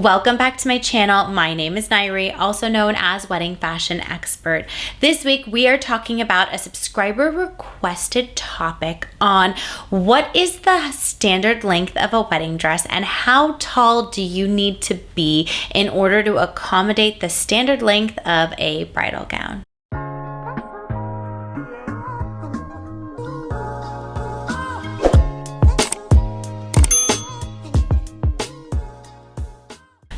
Welcome back to my channel. My name is Nayri, also known as Wedding Fashion Expert. This week we are talking about a subscriber requested topic on what is the standard length of a wedding dress and how tall do you need to be in order to accommodate the standard length of a bridal gown.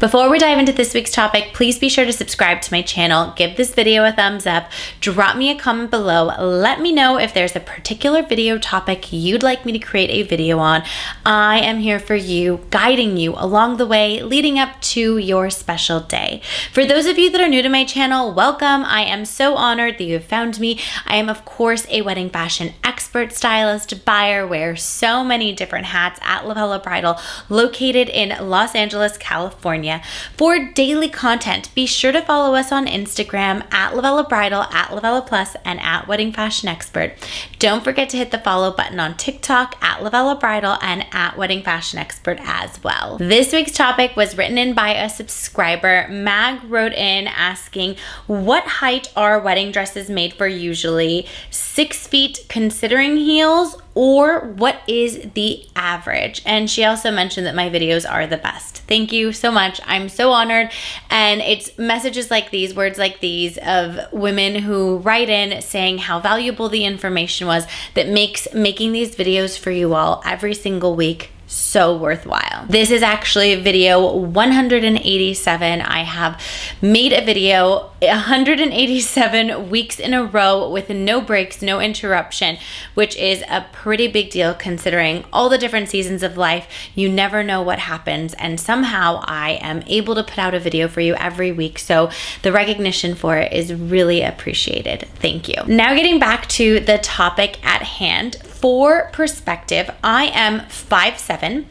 Before we dive into this week's topic, please be sure to subscribe to my channel, give this video a thumbs up, drop me a comment below, let me know if there's a particular video topic you'd like me to create a video on. I am here for you, guiding you along the way, leading up to your special day. For those of you that are new to my channel, welcome. I am so honored that you have found me. I am, of course, a wedding fashion expert, stylist, buyer, wear so many different hats at LOVELLA Bridal, located in Los Angeles, California. For daily content, be sure to follow us on Instagram at LOVELLA Bridal, at LOVELLA Plus, and at Wedding Fashion Expert. Don't forget to hit the follow button on TikTok at LOVELLA Bridal and at Wedding Fashion Expert as well. This week's topic was written in by a subscriber. Mag wrote in asking, what height are wedding dresses made for usually? 6 feet considering heels, or what is the average? And she also mentioned that my videos are the best. Thank you so much. I'm so honored. And it's messages like these, words like these of women who write in saying how valuable the information was that makes making these videos for you all every single week so worthwhile. This is actually video 187. I have made a video 187 weeks in a row with no breaks, no interruption, which is a pretty big deal considering all the different seasons of life. You never know what happens, and somehow I am able to put out a video for you every week, so the recognition for it is really appreciated. Thank you. Now getting back to the topic at hand. For perspective, I am 5'7",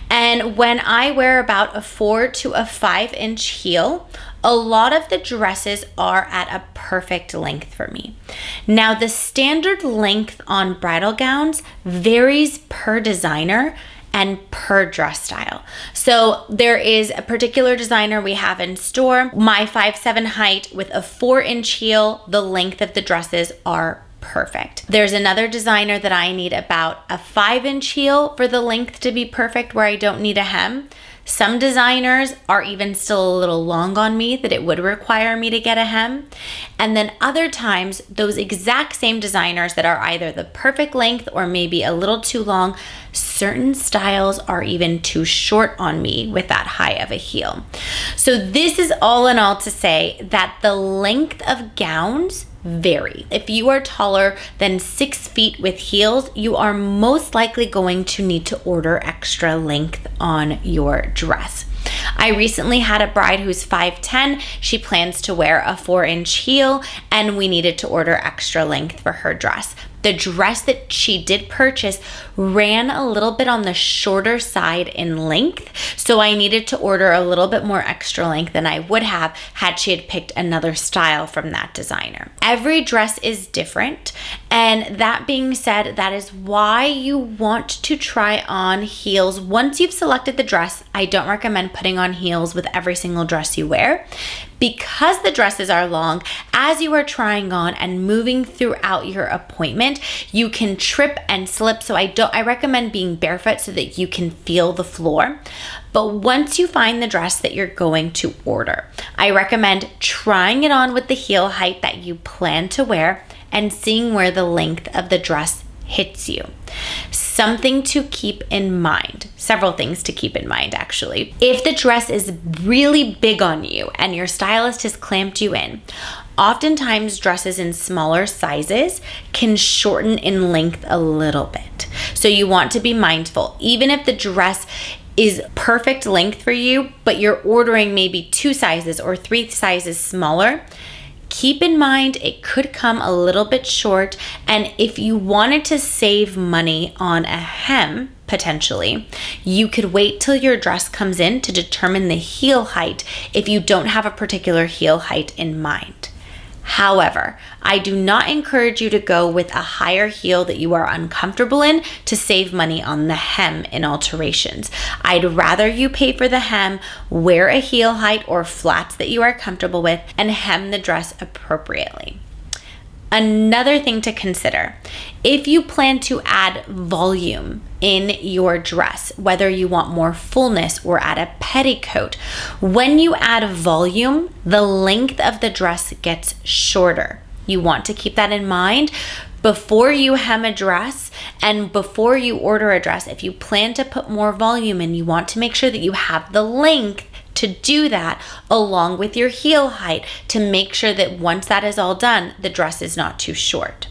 and when I wear about a 4 to a 5-inch heel, a lot of the dresses are at a perfect length for me. Now, the standard length on bridal gowns varies per designer and per dress style. So there is a particular designer we have in store. My 5'7" height with a 4-inch heel, the length of the dresses are perfect. There's another designer that I need about a 5-inch heel for the length to be perfect, where I don't need a hem. Some designers are even still a little long on me that it would require me to get a hem. And then other times, those exact same designers that are either the perfect length or maybe a little too long, certain styles are even too short on me with that high of a heel. So this is all in all to say that the length of gowns vary. If you are taller than 6 feet with heels, you are most likely going to need to order extra length on your dress. I recently had a bride who's 5'10". She plans to wear a 4-inch heel, and we needed to order extra length for her dress. The dress that she did purchase ran a little bit on the shorter side in length, so I needed to order a little bit more extra length than I would have had she had picked another style from that designer. Every dress is different, and that being said, that is why you want to try on heels. Once you've selected the dress, I don't recommend putting on heels with every single dress you wear. Because the dresses are long, as you are trying on and moving throughout your appointment, you can trip and slip. So I recommend being barefoot so that you can feel the floor. But once you find the dress that you're going to order, I recommend trying it on with the heel height that you plan to wear and seeing where the length of the dress hits you. Something to keep in mind, several things to keep in mind actually. If the dress is really big on you and your stylist has clamped you in, oftentimes dresses in smaller sizes can shorten in length a little bit. So you want to be mindful, even if the dress is perfect length for you, but you're ordering maybe 2 sizes or 3 sizes smaller, keep in mind it could come a little bit short, and if you wanted to save money on a hem, potentially, you could wait till your dress comes in to determine the heel height if you don't have a particular heel height in mind. However, I do not encourage you to go with a higher heel that you are uncomfortable in to save money on the hem in alterations. I'd rather you pay for the hem, wear a heel height or flats that you are comfortable with, and hem the dress appropriately. Another thing to consider, if you plan to add volume in your dress, whether you want more fullness or add a petticoat, when you add volume, the length of the dress gets shorter. You want to keep that in mind before you hem a dress and before you order a dress. If you plan to put more volume in, you want to make sure that you have the length to do that along with your heel height to make sure that once that is all done, the dress is not too short.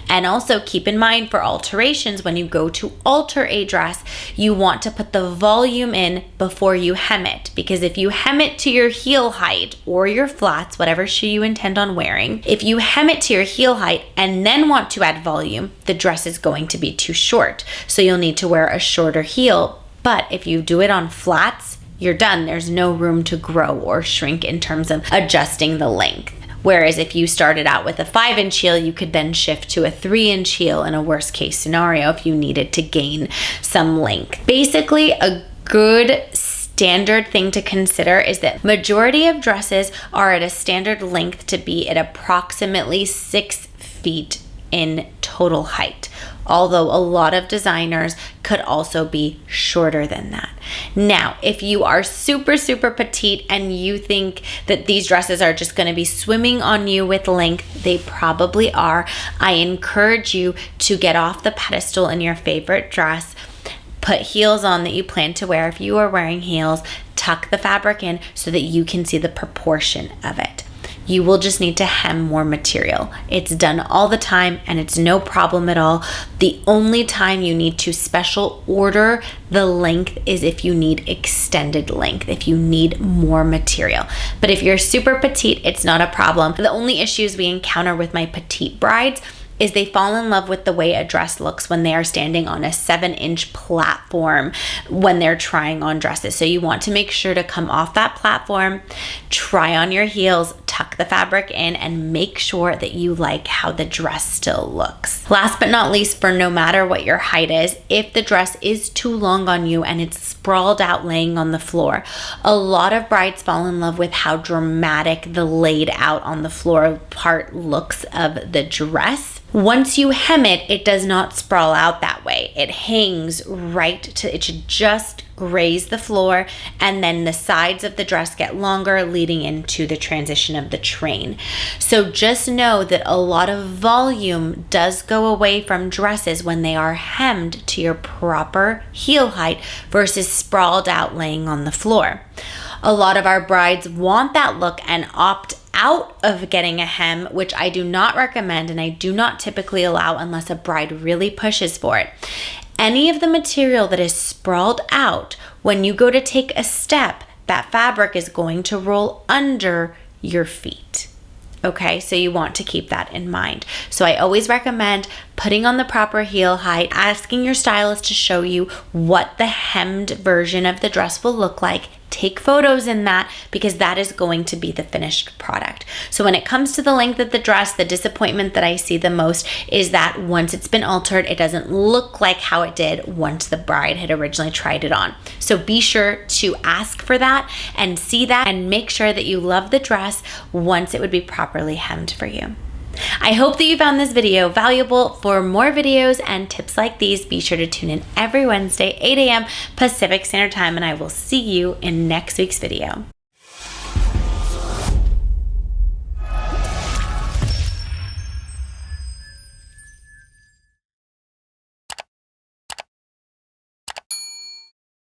And also keep in mind for alterations, when you go to alter a dress, you want to put the volume in before you hem it, because if you hem it to your heel height or your flats, whatever shoe you intend on wearing, if you hem it to your heel height and then want to add volume, the dress is going to be too short. So you'll need to wear a shorter heel. But if you do it on flats, you're done. There's no room to grow or shrink in terms of adjusting the length. Whereas if you started out with a 5-inch heel, you could then shift to a 3-inch heel in a worst case scenario if you needed to gain some length. Basically, a good standard thing to consider is that majority of dresses are at a standard length to be at approximately 6 feet in total height, although a lot of designers could also be shorter than that. Now, if you are super petite and you think that these dresses are just going to be swimming on you with length, they probably are. I encourage you to get off the pedestal in your favorite dress, put heels on that you plan to wear. If you are wearing heels, tuck the fabric in so that you can see the proportion of it. You will just need to hem more material. It's done all the time and it's no problem at all. The only time you need to special order the length is if you need extended length, if you need more material. But if you're super petite, it's not a problem. The only issues we encounter with my petite brides is they fall in love with the way a dress looks when they are standing on a 7-inch platform when they're trying on dresses. So you want to make sure to come off that platform, try on your heels, tuck the fabric in, and make sure that you like how the dress still looks. Last but not least, for no matter what your height is, if the dress is too long on you and it's sprawled out laying on the floor, a lot of brides fall in love with how dramatic the laid out on the floor part looks of the dress. Once you hem it, it does not sprawl out that way. It hangs right to, it should just graze the floor, and then the sides of the dress get longer, leading into the transition of the train. So just know that a lot of volume does go away from dresses when they are hemmed to your proper heel height versus sprawled out laying on the floor. A lot of our brides want that look and opt out of getting a hem, which I do not recommend and I do not typically allow unless a bride really pushes for it. Any of the material that is sprawled out, when you go to take a step, that fabric is going to roll under your feet. Okay, so you want to keep that in mind. So I always recommend putting on the proper heel height, asking your stylist to show you what the hemmed version of the dress will look like. Take photos in that, because that is going to be the finished product. So when it comes to the length of the dress, the disappointment that I see the most is that once it's been altered, it doesn't look like how it did once the bride had originally tried it on. So be sure to ask for that and see that and make sure that you love the dress once it would be properly hemmed for you. I hope that you found this video valuable. For more videos and tips like these, be sure to tune in every Wednesday, 8 a.m. Pacific Standard Time, and I will see you in next week's video.